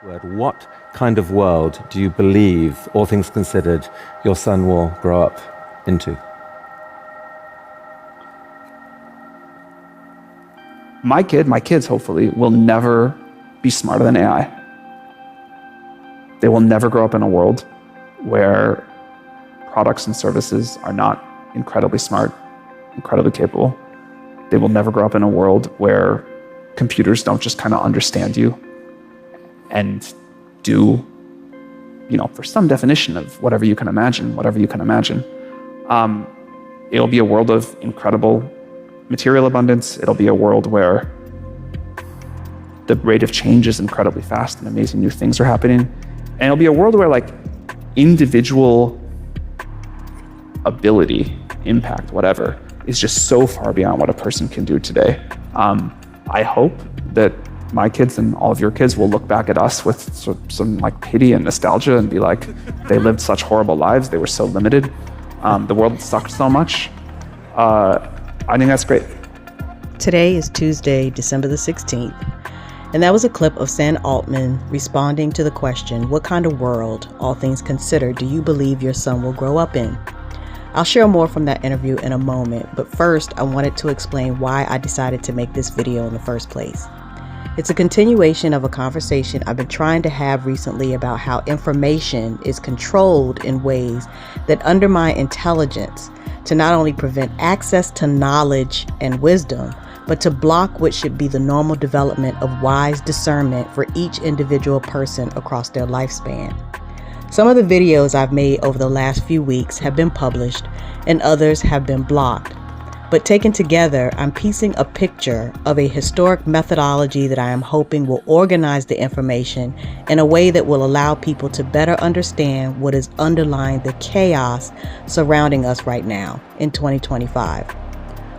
What kind of world do you believe, all things considered, your son will grow up into? My kids hopefully, will never be smarter than AI. They will never grow up in a world where products and services are not incredibly smart, incredibly capable. They will never grow up in a world where computers don't just kind of understand you and do, for some definition of whatever you can imagine. It'll be a world of incredible material abundance. It'll be a world where the rate of change is incredibly fast and amazing new things are happening. And it'll be a world where individual ability, impact, whatever, is just so far beyond what a person can do today. I hope that my kids and all of your kids will look back at us with some pity and nostalgia and be like, they lived such horrible lives. They were so limited. The world sucked so much. I think that's great. Today is Tuesday, December the 16th. And that was a clip of Sam Altman responding to the question, what kind of world, all things considered, do you believe your son will grow up in? I'll share more from that interview in a moment, but first I wanted to explain why I decided to make this video in the first place. It's a continuation of a conversation I've been trying to have recently about how information is controlled in ways that undermine intelligence to not only prevent access to knowledge and wisdom, but to block what should be the normal development of wise discernment for each individual person across their lifespan. Some of the videos I've made over the last few weeks have been published and others have been blocked. But taken together, I'm piecing a picture of a historic methodology that I am hoping will organize the information in a way that will allow people to better understand what is underlying the chaos surrounding us right now in 2025.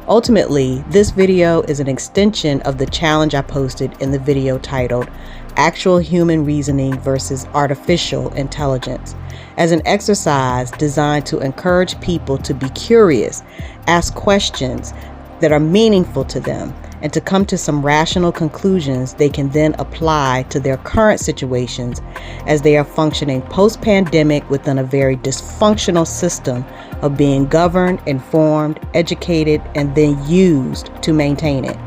Ultimately, this video is an extension of the challenge I posted in the video titled Actual Human Reasoning versus Artificial Intelligence, as an exercise designed to encourage people to be curious, ask questions that are meaningful to them, and to come to some rational conclusions they can then apply to their current situations as they are functioning post-pandemic within a very dysfunctional system of being governed, informed, educated, and then used to maintain it.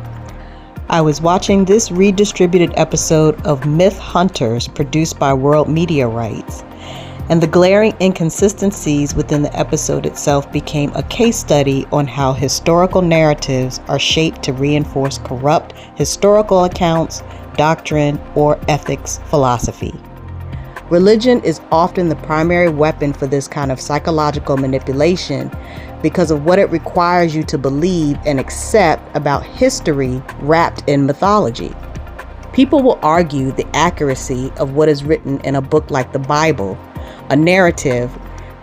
I was watching this redistributed episode of Myth Hunters produced by World Media Rights, and the glaring inconsistencies within the episode itself became a case study on how historical narratives are shaped to reinforce corrupt historical accounts, doctrine, or ethics philosophy. Religion is often the primary weapon for this kind of psychological manipulation because of what it requires you to believe and accept about history wrapped in mythology. People will argue the accuracy of what is written in a book like the Bible, a narrative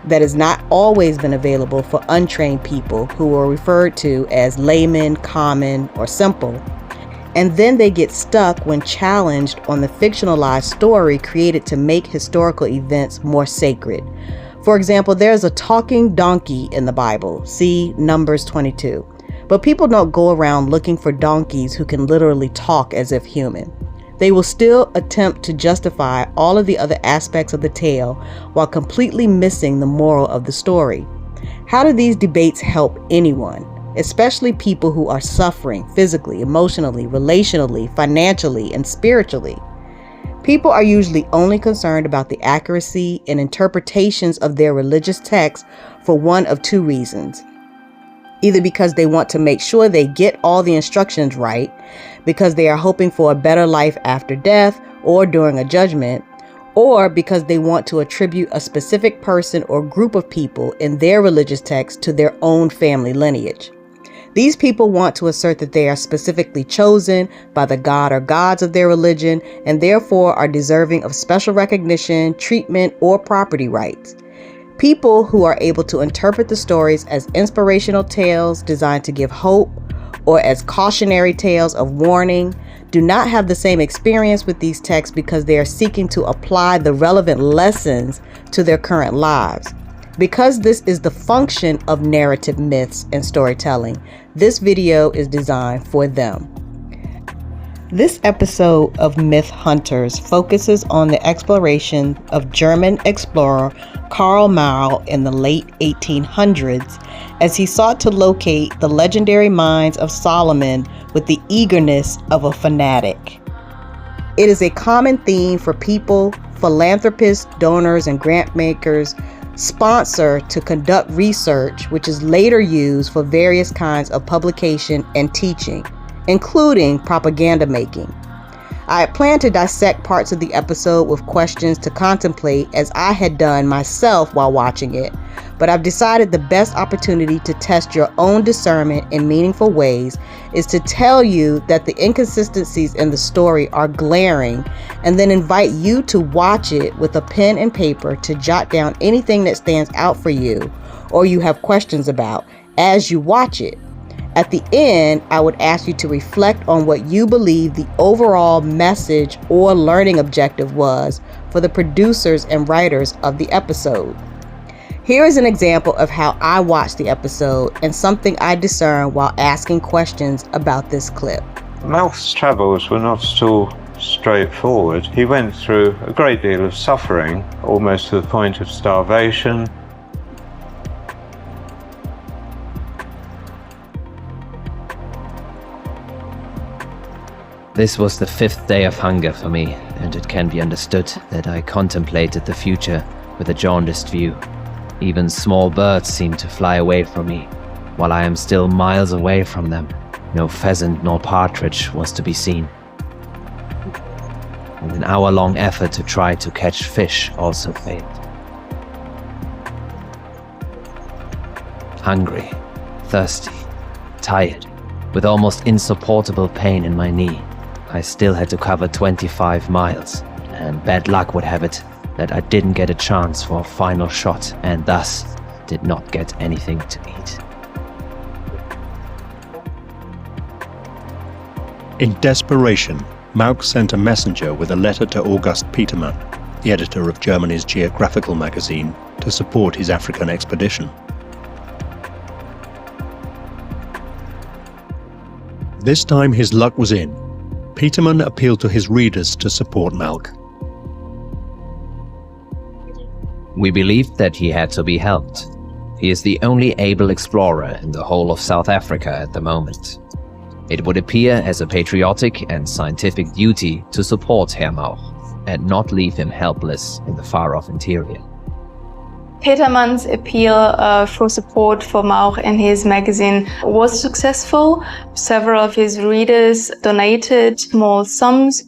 that has not always been available for untrained people who are referred to as laymen, common, or simple. And then they get stuck when challenged on the fictionalized story created to make historical events more sacred. For example, there's a talking donkey in the Bible, see Numbers 22. But people don't go around looking for donkeys who can literally talk as if human. They will still attempt to justify all of the other aspects of the tale while completely missing the moral of the story. How do these debates help anyone, especially people who are suffering physically, emotionally, relationally, financially, and spiritually? People are usually only concerned about the accuracy and interpretations of their religious texts for one of two reasons. Either because they want to make sure they get all the instructions right, because they are hoping for a better life after death or during a judgment, or because they want to attribute a specific person or group of people in their religious text to their own family lineage. These people want to assert that they are specifically chosen by the god or gods of their religion and therefore are deserving of special recognition, treatment, or property rights. People who are able to interpret the stories as inspirational tales designed to give hope or as cautionary tales of warning do not have the same experience with these texts because they are seeking to apply the relevant lessons to their current lives. Because this is the function of narrative myths and storytelling, this video is designed for them. This episode of Myth Hunters focuses on the exploration of German explorer Karl Marx in the late 1800s as he sought to locate the legendary mines of Solomon with the eagerness of a fanatic. It is a common theme for people, philanthropists, donors, and grant makers sponsor to conduct research which is later used for various kinds of publication and teaching, including propaganda making. I had planned to dissect parts of the episode with questions to contemplate as I had done myself while watching it, but I've decided the best opportunity to test your own discernment in meaningful ways is to tell you that the inconsistencies in the story are glaring and then invite you to watch it with a pen and paper to jot down anything that stands out for you or you have questions about as you watch it. At the end, I would ask you to reflect on what you believe the overall message or learning objective was for the producers and writers of the episode. Here is an example of how I watched the episode and something I discerned while asking questions about this clip. Malth's travels were not at all straightforward. He went through a great deal of suffering, almost to the point of starvation. This was the 5th day of hunger for me, and it can be understood that I contemplated the future with a jaundiced view. Even small birds seemed to fly away from me, while I am still miles away from them. No pheasant nor partridge was to be seen. And an hour-long effort to try to catch fish also failed. Hungry, thirsty, tired, with almost insupportable pain in my knee, I still had to cover 25 miles, and bad luck would have it that I didn't get a chance for a final shot and thus did not get anything to eat. In desperation, Malk sent a messenger with a letter to August Petermann, the editor of Germany's geographical magazine, to support his African expedition. This time his luck was in. Petermann appealed to his readers to support Malk. We believed that he had to be helped. He is the only able explorer in the whole of South Africa at the moment. It would appear as a patriotic and scientific duty to support Herr Malk and not leave him helpless in the far-off interior. Petermann's appeal for support for Malk and his magazine was successful. Several of his readers donated small sums.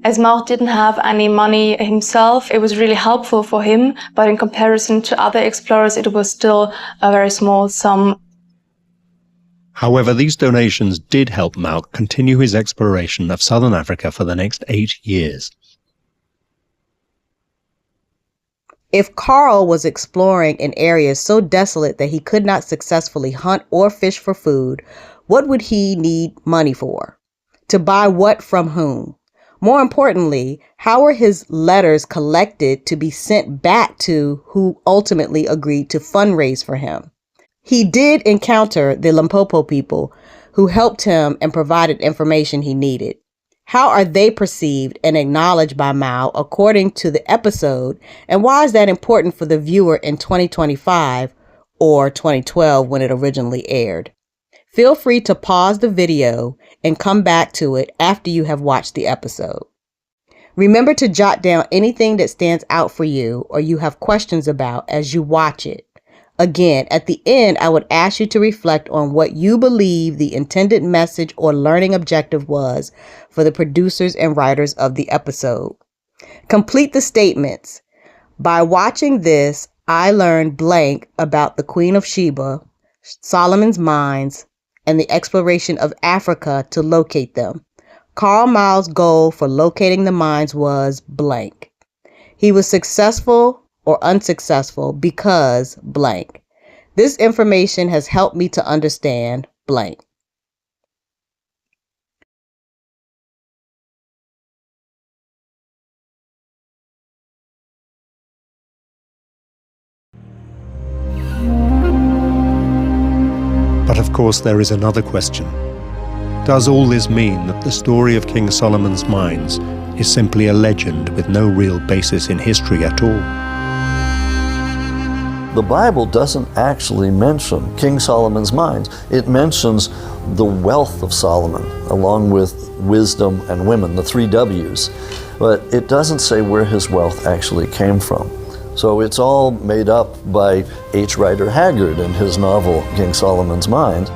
As Malk didn't have any money himself, it was really helpful for him, but in comparison to other explorers, it was still a very small sum. However, these donations did help Malk continue his exploration of southern Africa for the next 8 years. If Karl was exploring in areas so desolate that he could not successfully hunt or fish for food, what would he need money for? To buy what from whom? More importantly, how were his letters collected to be sent back to who ultimately agreed to fundraise for him? He did encounter the Limpopo people who helped him and provided information he needed. How are they perceived and acknowledged by Mao according to the episode, and why is that important for the viewer in 2025 or 2012 when it originally aired? Feel free to pause the video and come back to it after you have watched the episode. Remember to jot down anything that stands out for you or you have questions about as you watch it. Again, at the end, I would ask you to reflect on what you believe the intended message or learning objective was for the producers and writers of the episode. Complete the statements. By watching this, I learned blank about the Queen of Sheba, Solomon's mines, and the exploration of Africa to locate them. Karl Marx's goal for locating the mines was blank. He was successful or unsuccessful because blank. This information has helped me to understand blank. But of course there is another question. Does all this mean that the story of King Solomon's mines is simply a legend with no real basis in history at all? The Bible doesn't actually mention King Solomon's mines. It mentions the wealth of Solomon, along with wisdom and women, the 3 W's. But it doesn't say where his wealth actually came from. So it's all made up by H. Rider Haggard in his novel, King Solomon's Mines.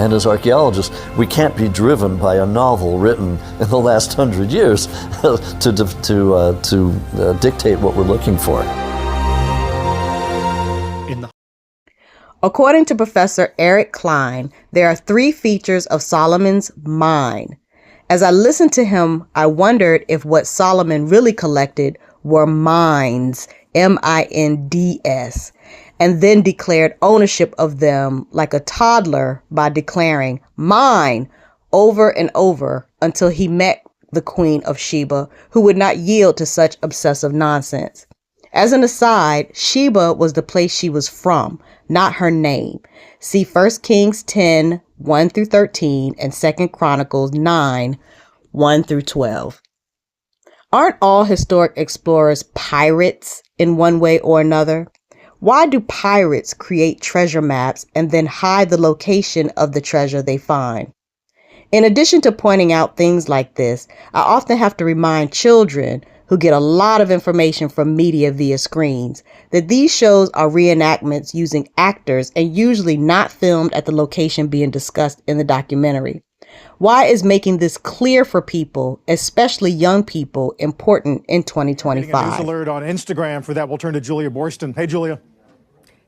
And as archaeologists, we can't be driven by a novel written in the last 100 years to dictate what we're looking for. According to Professor Eric Klein, there are 3 features of Solomon's mine. As I listened to him, I wondered if what Solomon really collected were mines, M-I-N-D-S, and then declared ownership of them like a toddler by declaring mine over and over until he met the Queen of Sheba, who would not yield to such obsessive nonsense. As an aside, Sheba was the place she was from, not her name. See 1 Kings 10, 1 through 13, and 2 Chronicles 9, 1 through 12. Aren't all historic explorers pirates in one way or another? Why do pirates create treasure maps and then hide the location of the treasure they find? In addition to pointing out things like this, I often have to remind children who get a lot of information from media via screens that these shows are reenactments using actors and usually not filmed at the location being discussed in the documentary. Why is making this clear for people, especially young people, important in 2025? News alert on Instagram. For that, we'll turn to Julia Borston. Hey, Julia.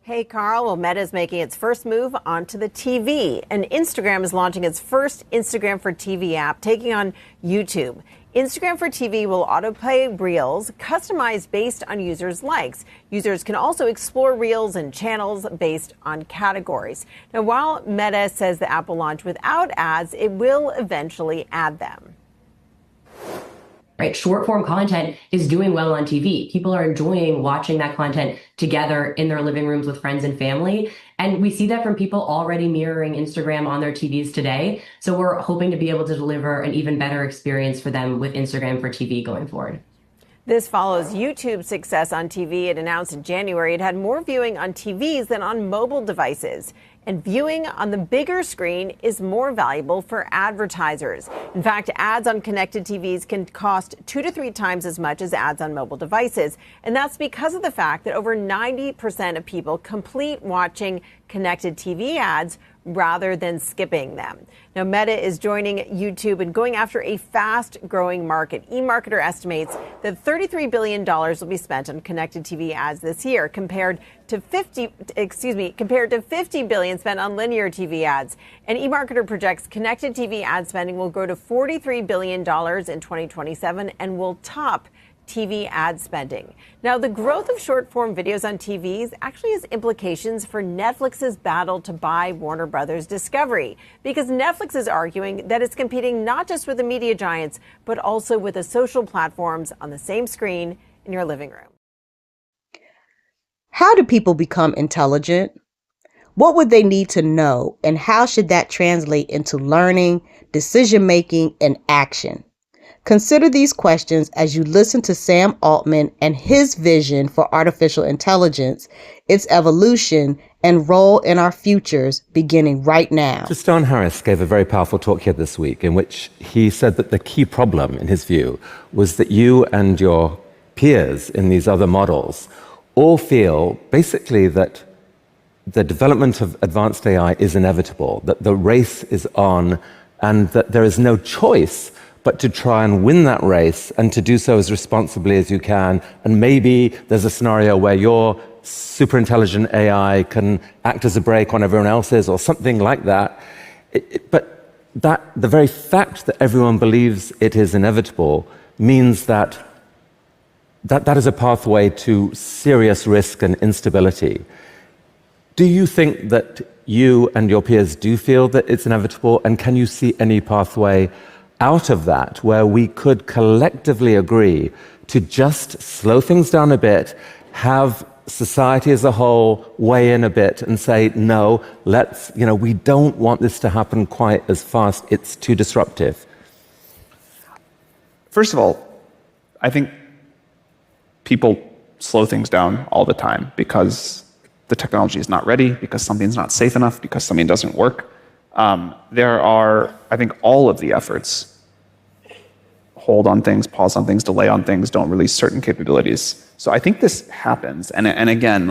Hey, Carl. Well, Meta is making its first move onto the TV, and Instagram is launching its first Instagram for TV app, taking on YouTube. Instagram for TV will autoplay Reels, customized based on users' likes. Users can also explore Reels and channels based on categories. Now, while Meta says the app will launch without ads, it will eventually add them. Right, short form content is doing well on TV. People are enjoying watching that content together in their living rooms with friends and family. And we see that from people already mirroring Instagram on their TVs today. So we're hoping to be able to deliver an even better experience for them with Instagram for TV going forward. This follows YouTube's success on TV. It announced in January it had more viewing on TVs than on mobile devices. And viewing on the bigger screen is more valuable for advertisers. In fact, ads on connected TVs can cost 2 to 3 times as much as ads on mobile devices. And that's because of the fact that over 90% of people complete watching connected TV ads rather than skipping them. Now, Meta is joining YouTube and going after a fast-growing market. eMarketer estimates that $33 billion will be spent on connected TV ads this year, compared to $50 billion spent on linear TV ads. And eMarketer projects connected TV ad spending will grow to $43 billion in 2027 and will top TV ad spending. Now, the growth of short-form videos on TVs actually has implications for Netflix's battle to buy Warner Brothers Discovery, because Netflix is arguing that it's competing not just with the media giants, but also with the social platforms on the same screen in your living room. How do people become intelligent? What would they need to know, and how should that translate into learning, decision-making, and action? Consider these questions as you listen to Sam Altman and his vision for artificial intelligence, its evolution, and role in our futures beginning right now. So Stone Harris gave a very powerful talk here this week in which he said that the key problem, in his view, was that you and your peers in these other models all feel basically that the development of advanced AI is inevitable, that the race is on, and that there is no choice but to try and win that race and to do so as responsibly as you can. And maybe there's a scenario where your super intelligent AI can act as a brake on everyone else's or something like that. But the very fact that everyone believes it is inevitable means that is a pathway to serious risk and instability. Do you think that you and your peers do feel that it's inevitable? And can you see any pathway out of that where we could collectively agree to just slow things down a bit, have society as a whole weigh in a bit and say, no, we don't want this to happen quite as fast. It's too disruptive? First of all, I think people slow things down all the time because the technology is not ready, because something's not safe enough, because something doesn't work. There are, I think, all of the efforts hold on things, pause on things, delay on things, don't release certain capabilities. So I think this happens. And again,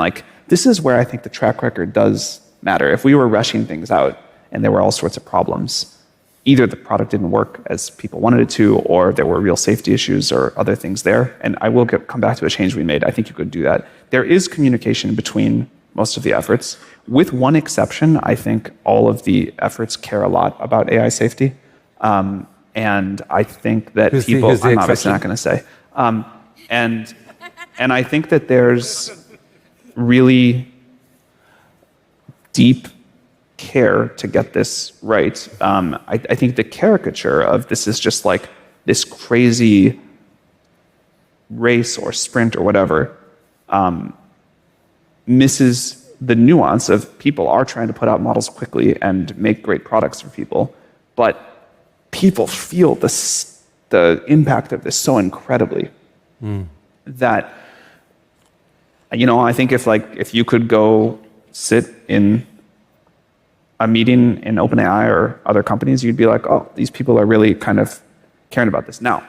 this is where I think the track record does matter. If we were rushing things out and there were all sorts of problems, either the product didn't work as people wanted it to, or there were real safety issues or other things there. And I will come back to a change we made. I think you could do that. There is communication between most of the efforts. With one exception, I think all of the efforts care a lot about AI safety. And I think that I'm obviously not going to say. And I think that there's really deep care to get this right. I think the caricature of this is just like this crazy race or sprint or whatever misses the nuance of people are trying to put out models quickly and make great products for people, but people feel the impact of this so incredibly that, I think if you could go sit in a meeting in OpenAI or other companies, you'd be like, oh, these people are really kind of caring about this. Now,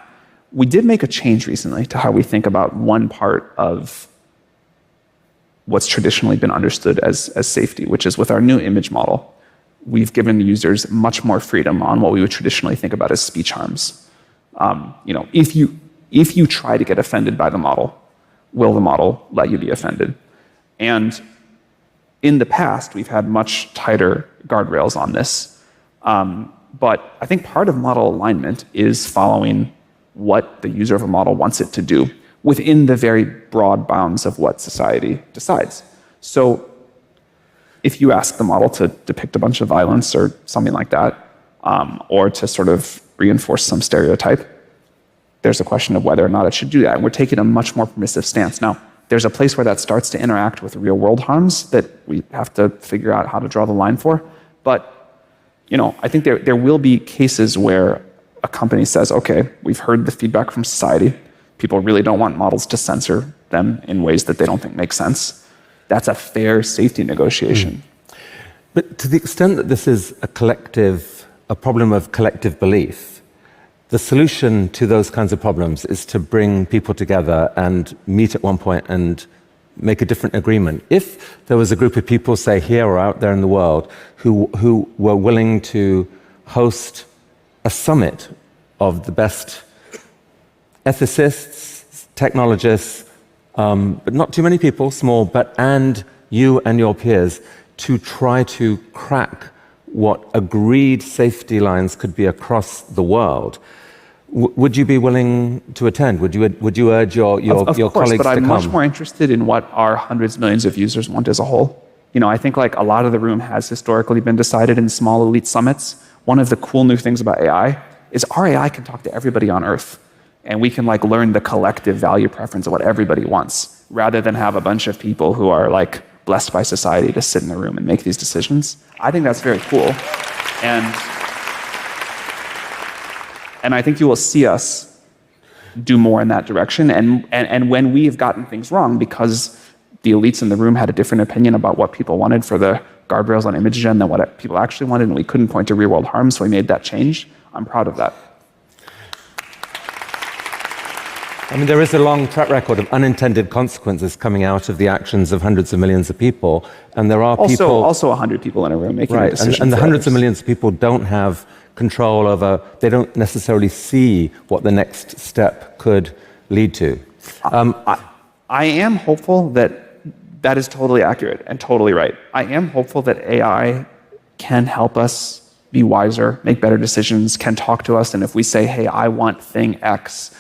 we did make a change recently to how we think about one part of what's traditionally been understood as safety, which is with our new image model. We've given users much more freedom on what we would traditionally think about as speech harms. If you try to get offended by the model, will the model let you be offended? And in the past, we've had much tighter guardrails on this. But I think part of model alignment is following what the user of a model wants it to do within the very broad bounds of what society decides. So if you ask the model to depict a bunch of violence or something like that, or to sort of reinforce some stereotype, there's a question of whether or not it should do that. And we're taking a much more permissive stance. Now, there's a place where that starts to interact with real world harms that we have to figure out how to draw the line for. But, I think there will be cases where a company says, okay, we've heard the feedback from society. People really don't want models to censor them in ways that they don't think make sense. That's a fair safety negotiation. But to the extent that this is a problem of collective belief, the solution to those kinds of problems is to bring people together and meet at one point and make a different agreement. If there was a group of people, say here or out there in the world, who were willing to host a summit of the best ethicists, technologists, but not too many people, small, and you and your peers, to try to crack what agreed safety lines could be across the world, would you be willing to attend? Would you urge your colleagues to come? Of course, but I'm much more interested in what our hundreds of millions of users want as a whole. I think a lot of the room has historically been decided in small elite summits. One of the cool new things about AI is our AI can talk to everybody on Earth. And we can learn the collective value preference of what everybody wants, rather than have a bunch of people who are blessed by society to sit in a room and make these decisions. I think that's very cool. And I think you will see us do more in that direction. And when we have gotten things wrong, because the elites in the room had a different opinion about what people wanted for the guardrails on image gen than what people actually wanted, and we couldn't point to real world harm, so we made that change, I'm proud of that. There is a long track record of unintended consequences coming out of the actions of hundreds of millions of people, and there are also 100 people in a room making a decision. And the hundreds of millions of people don't have control over. They don't necessarily see what the next step could lead to. I am hopeful that is totally accurate and totally right. I am hopeful that AI can help us be wiser, make better decisions, can talk to us, and if we say, hey, I want thing X,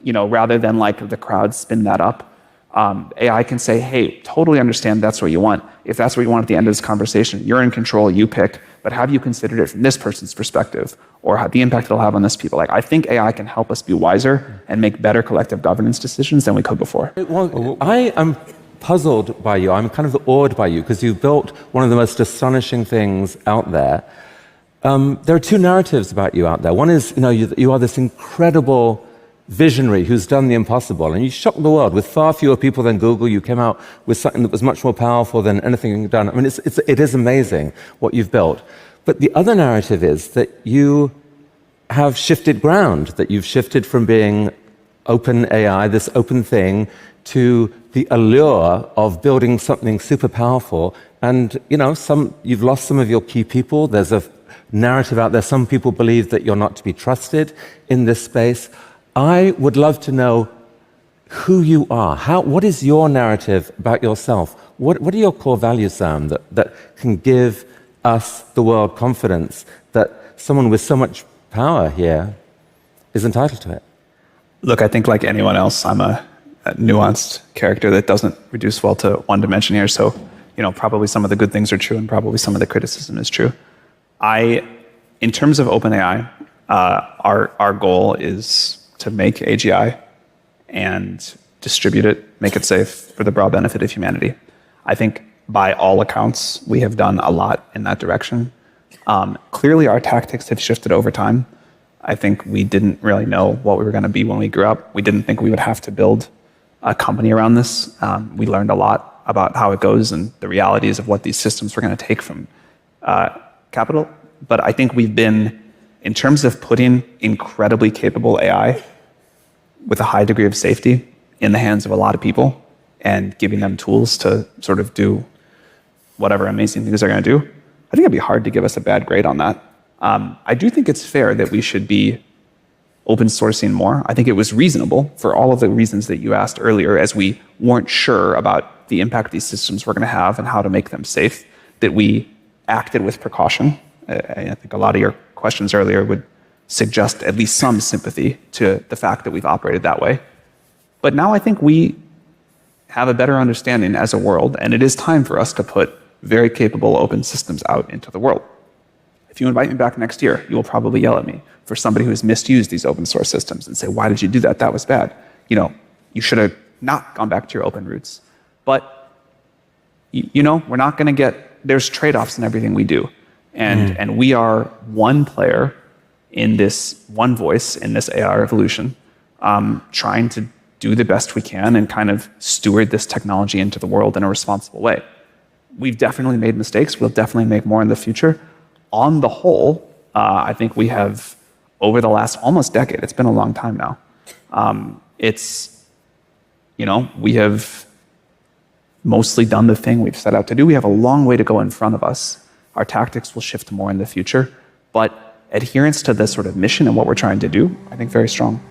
rather than the crowd spin that up, AI can say, hey, totally understand that's what you want. If that's what you want at the end of this conversation, you're in control, you pick, but have you considered it from this person's perspective, or the impact it'll have on this people? I think AI can help us be wiser and make better collective governance decisions than we could before. I am puzzled by you. I'm kind of awed by you because you've built one of the most astonishing things out there. There are two narratives about you out there. One is, you are this incredible visionary who's done the impossible, and you shocked the world with far fewer people than Google. You came out with something that was much more powerful than anything you've done. I mean, it is amazing what you've built. But the other narrative is that you have shifted ground, that you've shifted from being OpenAI, this open thing, to the allure of building something super powerful. And, you've lost some of your key people. There's a narrative out there. Some people believe that you're not to be trusted in this space. I would love to know who you are. What is your narrative about yourself? What are your core values, Sam, that can give us, the world, confidence that someone with so much power here is entitled to it? Look, I think like anyone else, I'm a nuanced character that doesn't reduce well to one dimension here. So, probably some of the good things are true and probably some of the criticism is true. In terms of OpenAI, our goal is to make AGI and distribute it, make it safe for the broad benefit of humanity. I think by all accounts, we have done a lot in that direction. Clearly, our tactics have shifted over time. I think we didn't really know what we were going to be when we grew up. We didn't think we would have to build a company around this. We learned a lot about how it goes and the realities of what these systems were going to take from capital. But I think we've been, in terms of putting incredibly capable AI with a high degree of safety in the hands of a lot of people and giving them tools to sort of do whatever amazing things they're going to do, I think it'd be hard to give us a bad grade on that. I do think it's fair that we should be open sourcing more. I think it was reasonable for all of the reasons that you asked earlier, as we weren't sure about the impact these systems were going to have and how to make them safe, that we acted with precaution. I think a lot of your questions earlier would suggest at least some sympathy to the fact that we've operated that way. But now I think we have a better understanding as a world, and it is time for us to put very capable open systems out into the world. If you invite me back next year, you will probably yell at me for somebody who has misused these open source systems and say, why did you do that? That was bad. You should have not gone back to your open roots. But, we're not going to there's trade-offs in everything we do. And we are one player in this, one voice in this AI revolution, trying to do the best we can and kind of steward this technology into the world in a responsible way. We've definitely made mistakes. We'll definitely make more in the future. On the whole, I think we have, over the last almost decade, it's been a long time now, we have mostly done the thing we've set out to do. We have a long way to go in front of us. Our tactics will shift more in the future, but adherence to this sort of mission and what we're trying to do, I think very strong.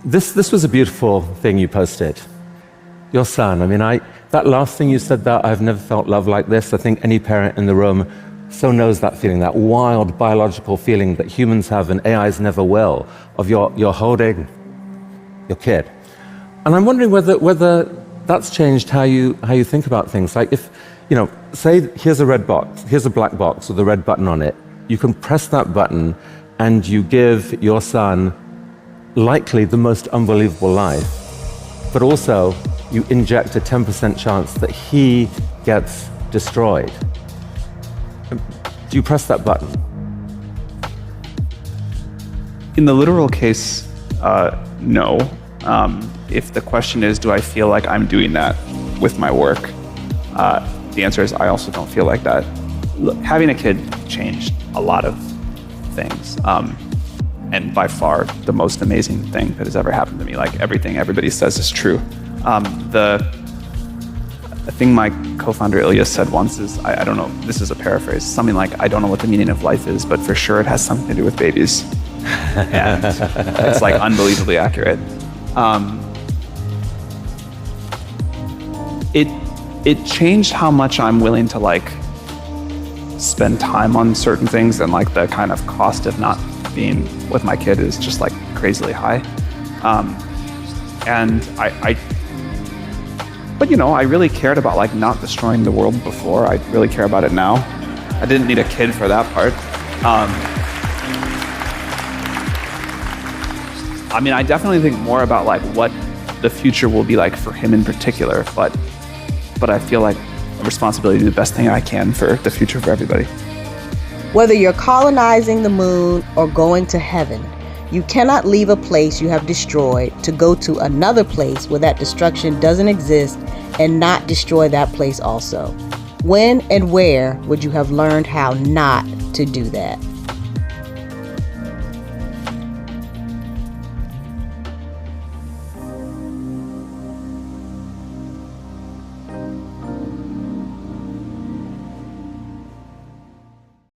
This was a beautiful thing you posted. Your son, that last thing you said, that I've never felt love like this. I think any parent in the room so knows that feeling, that wild biological feeling that humans have and AIs never will, of you're holding your kid. And I'm wondering whether that's changed how you think about things. Like if, say here's a red box, here's a black box with a red button on it. You can press that button and you give your son likely the most unbelievable life, but also you inject a 10% chance that he gets destroyed. Do you press that button? In the literal case, no. If the question is, do I feel like I'm doing that with my work? The answer is, I also don't feel like that. Look, having a kid changed a lot of things. And by far, the most amazing thing that has ever happened to me. Like everything everybody says is true. The thing my co-founder Ilya said once is, I don't know, this is a paraphrase, something like, I don't know what the meaning of life is, but for sure it has something to do with babies. And it's like unbelievably accurate. It changed how much I'm willing to like spend time on certain things, and like the kind of cost of not being with my kid is just like crazily high. But I really cared about like not destroying the world before. I really care about it now. I didn't need a kid for that part. I definitely think more about like what the future will be like for him in particular, but I feel like a responsibility to do the best thing I can for the future for everybody. Whether you're colonizing the moon or going to heaven, you cannot leave a place you have destroyed to go to another place where that destruction doesn't exist and not destroy that place also. When and where would you have learned how not to do that?